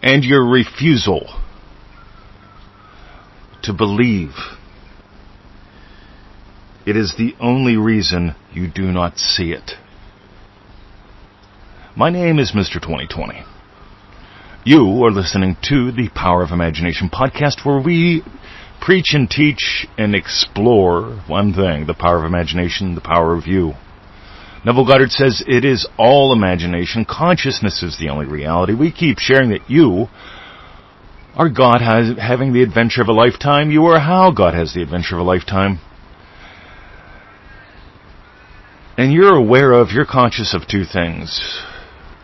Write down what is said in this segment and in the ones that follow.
and your refusal to believe. It is the only reason you do not see it. My name is Mr. 2020. You are listening to the Power of Imagination podcast, where we preach and teach and explore one thing: the power of imagination, the power of you. Neville Goddard says it is all imagination. Consciousness is the only reality. We keep sharing that you are God having the adventure of a lifetime. You are how God has the adventure of a lifetime. And you're aware of, you're conscious of two things: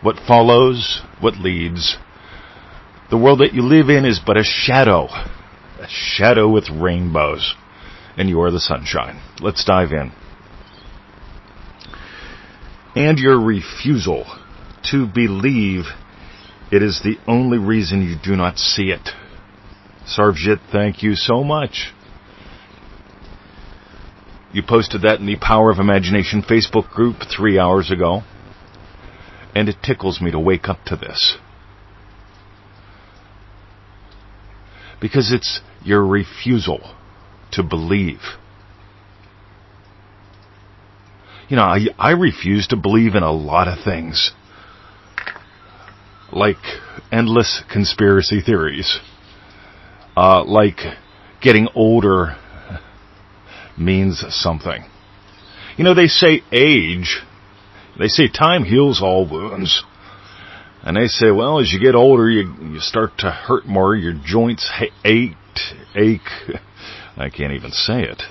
what follows, what leads. The world that you live in is but a shadow with rainbows, and you are the sunshine. Let's dive in. And your refusal to believe it is the only reason you do not see it. Sarvjit, thank you so much. You posted that in the Power of Imagination Facebook group 3 hours ago, and it tickles me to wake up to this. Because it's your refusal to believe. You know, I refuse to believe in a lot of things, like endless conspiracy theories, like getting older means something. You know, they say time heals all wounds. And they say, well, as you get older, you start to hurt more, your joints ache. I can't even say it.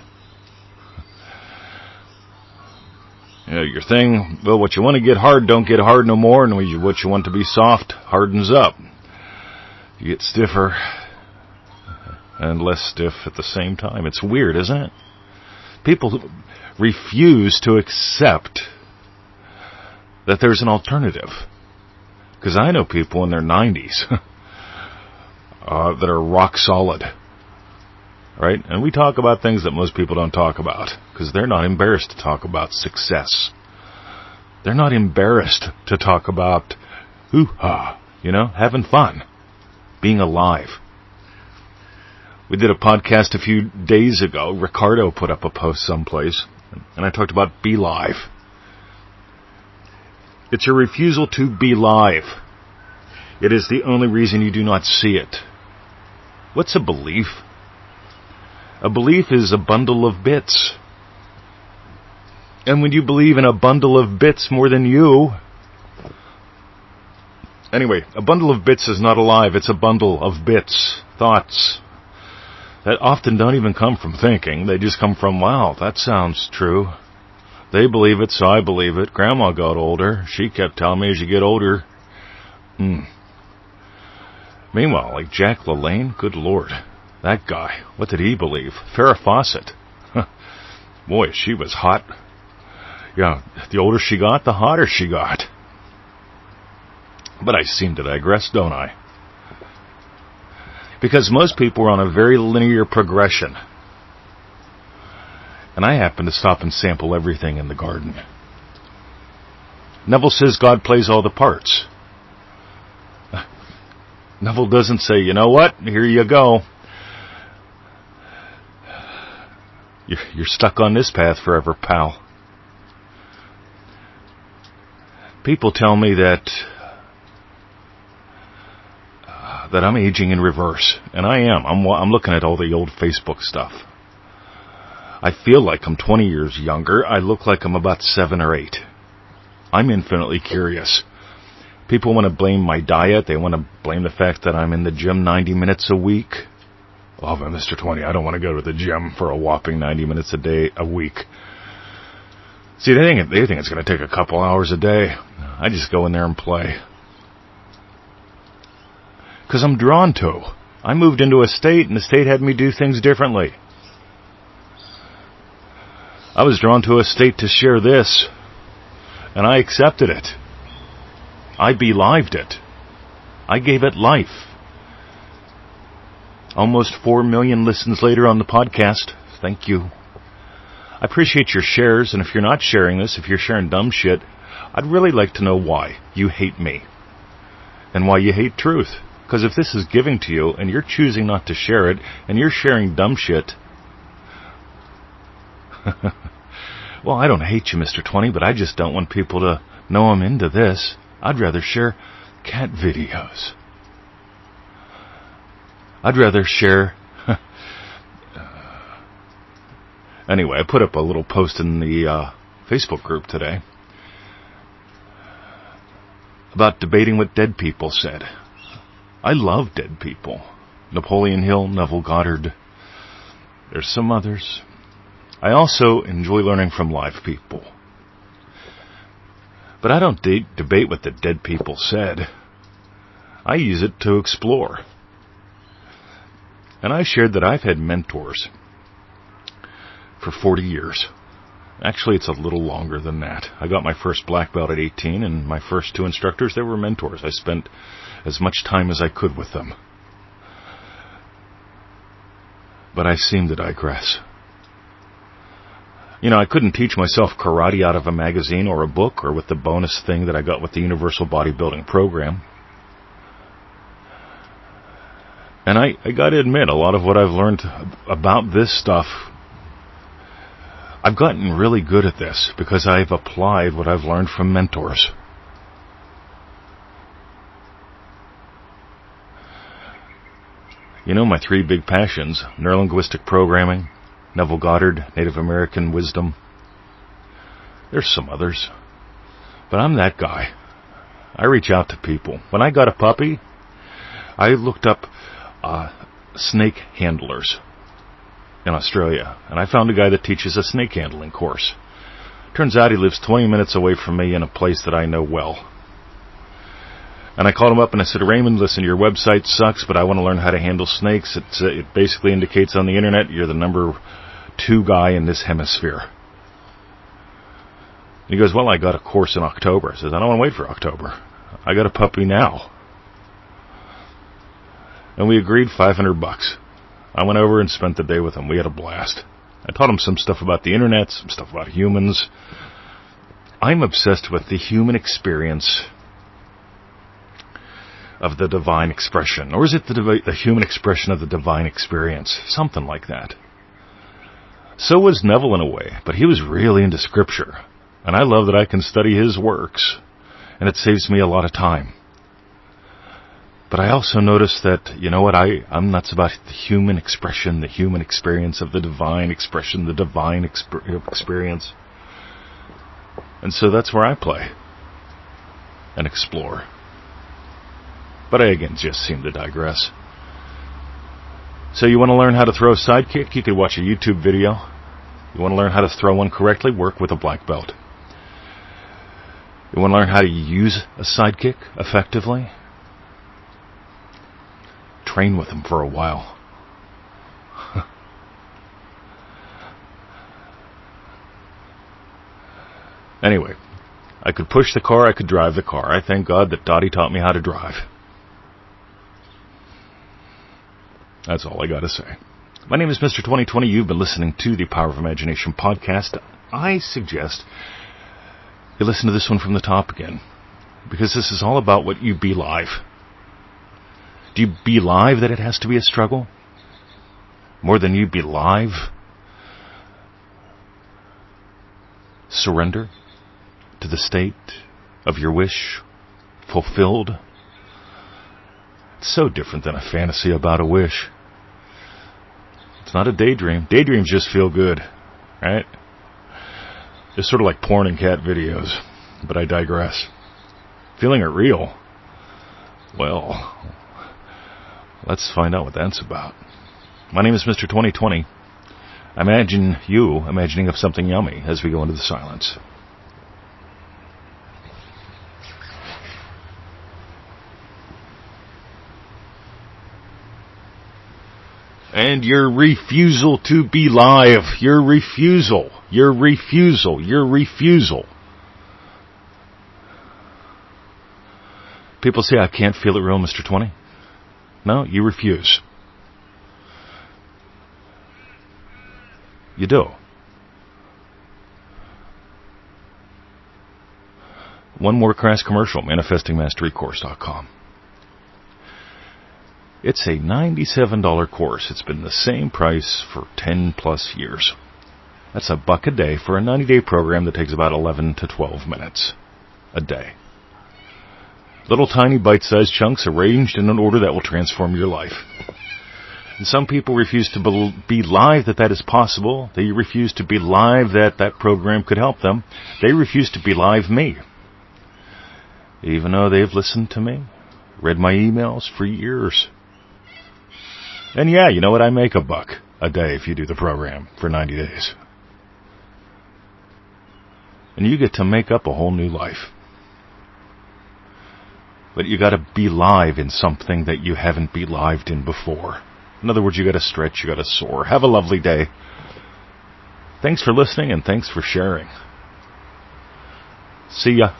You know, your thing, well, what you want to get hard don't get hard no more, and what you want to be soft hardens up. You get stiffer and less stiff at the same time. It's weird, isn't it? People refuse to accept that there's an alternative. Because I know people in their 90s that are rock solid. Right? And we talk about things that most people don't talk about, because they're not embarrassed to talk about success. They're not embarrassed to talk about hoo-ha, having fun, being alive. We did a podcast a few days ago. Ricardo put up a post someplace, and I talked about be live. It's your refusal to be live. It is the only reason you do not see it. What's a belief? A belief is a bundle of bits. And when you believe in a bundle of bits more than you... Anyway, a bundle of bits is not alive. It's a bundle of bits, thoughts, that often don't even come from thinking. They just come from, wow, that sounds true. They believe it, so I believe it. Grandma got older. She kept telling me as you get older. Meanwhile, like Jack LaLanne, good Lord. That guy, what did he believe? Farrah Fawcett. Boy, she was hot. Yeah, the older she got, the hotter she got. But I seem to digress, don't I? Because most people are on a very linear progression. And I happen to stop and sample everything in the garden. Neville says God plays all the parts. Neville doesn't say, you know what, here you go. You're stuck on this path forever, pal. People tell me that I'm aging in reverse, and I am. I'm looking at all the old Facebook stuff. I feel like I'm 20 years younger. I look like I'm about 7 or 8. I'm infinitely curious. People want to blame my diet. They want to blame the fact that I'm in the gym 90 minutes a week. Oh, but Mr. 20, I don't want to go to the gym for a whopping 90 minutes a week. See, they think it's going to take a couple hours a day. I just go in there and play. Because I'm drawn to. I moved into a state, and the state had me do things differently. I was drawn to a state to share this, and I accepted it. I belived it. I gave it life. Almost 4 million listens later on the podcast. Thank you. I appreciate your shares, and if you're not sharing this, if you're sharing dumb shit, I'd really like to know why you hate me and why you hate truth. Because if this is giving to you and you're choosing not to share it and you're sharing dumb shit, well, I don't hate you, Mr. 20, but I just don't want people to know I'm into this. I'd rather share cat videos. I'd rather share... Anyway, I put up a little post in the Facebook group today about debating what dead people said. I love dead people. Napoleon Hill, Neville Goddard. There's some others. I also enjoy learning from live people. But I don't debate what the dead people said. I use it to explore. And I shared that I've had mentors for 40 years. Actually, it's a little longer than that. I got my first black belt at 18, and my first 2 instructors, they were mentors. I spent as much time as I could with them. But I seem to digress. You know, I couldn't teach myself karate out of a magazine or a book or with the bonus thing that I got with the Universal Bodybuilding program. And I got to admit, a lot of what I've learned about this stuff, I've gotten really good at this because I've applied what I've learned from mentors. You know, my 3 big passions: neurolinguistic programming, Neville Goddard, Native American wisdom. There's some others. But I'm that guy. I reach out to people. When I got a puppy, I looked up snake handlers in Australia, and I found a guy that teaches a snake handling course. Turns out he lives 20 minutes away from me in a place that I know well. And I called him up and I said, Raymond, listen, your website sucks, but I want to learn how to handle snakes. It basically indicates on the internet you're the number 2 guy in this hemisphere. And he goes, well, I got a course in October. I says, I don't want to wait for October. I got a puppy now. And we agreed $500. I went over and spent the day with him. We had a blast. I taught him some stuff about the internet, some stuff about humans. I'm obsessed with the human experience of the divine expression. Or is it the human expression of the divine experience? Something like that. So was Neville in a way, but he was really into Scripture. And I love that I can study his works, and it saves me a lot of time. But I also noticed that, you know what, I'm nuts about the human expression, the human experience of the divine expression, the divine experience. And so that's where I play and explore. But I, again, just seem to digress. So you want to learn how to throw a sidekick? You could watch a YouTube video. You want to learn how to throw one correctly? Work with a black belt. You want to learn how to use a sidekick effectively? Train with him for a while. Anyway, I could push the car, I could drive the car. I thank God that Dottie taught me how to drive. That's all I got to say. My name is Mr. 2020. You've been listening to the Power of Imagination podcast. I suggest you listen to this one from the top again, because this is all about what you be live. Do you be live that it has to be a struggle? More than you be live? Surrender to the state of your wish fulfilled? It's so different than a fantasy about a wish. It's not a daydream. Daydreams just feel good, right? They're sort of like porn and cat videos, but I digress. Feeling it real? Well, let's find out what that's about. My name is Mr. 2020. Imagine you imagining of something yummy as we go into the silence. And your refusal to be live. Your refusal. Your refusal. Your refusal. People say, I can't feel it real, Mr. 20. No, you refuse. You do. One more crass commercial, manifestingmasterycourse.com. It's a $97 course. It's been the same price for 10 plus years. That's $1 a day for a 90-day program that takes about 11 to 12 minutes a day. Little tiny bite-sized chunks arranged in an order that will transform your life. And some people refuse to believe that is possible. They refuse to believe that program could help them. They refuse to believe me. Even though they've listened to me, read my emails for years. And yeah, you know what? I make $1 a day if you do the program for 90 days. And you get to make up a whole new life. But you got to believe in something that you haven't believed in before. In other words, you got to stretch, you got to soar. Have a lovely day. Thanks for listening and thanks for sharing. See ya.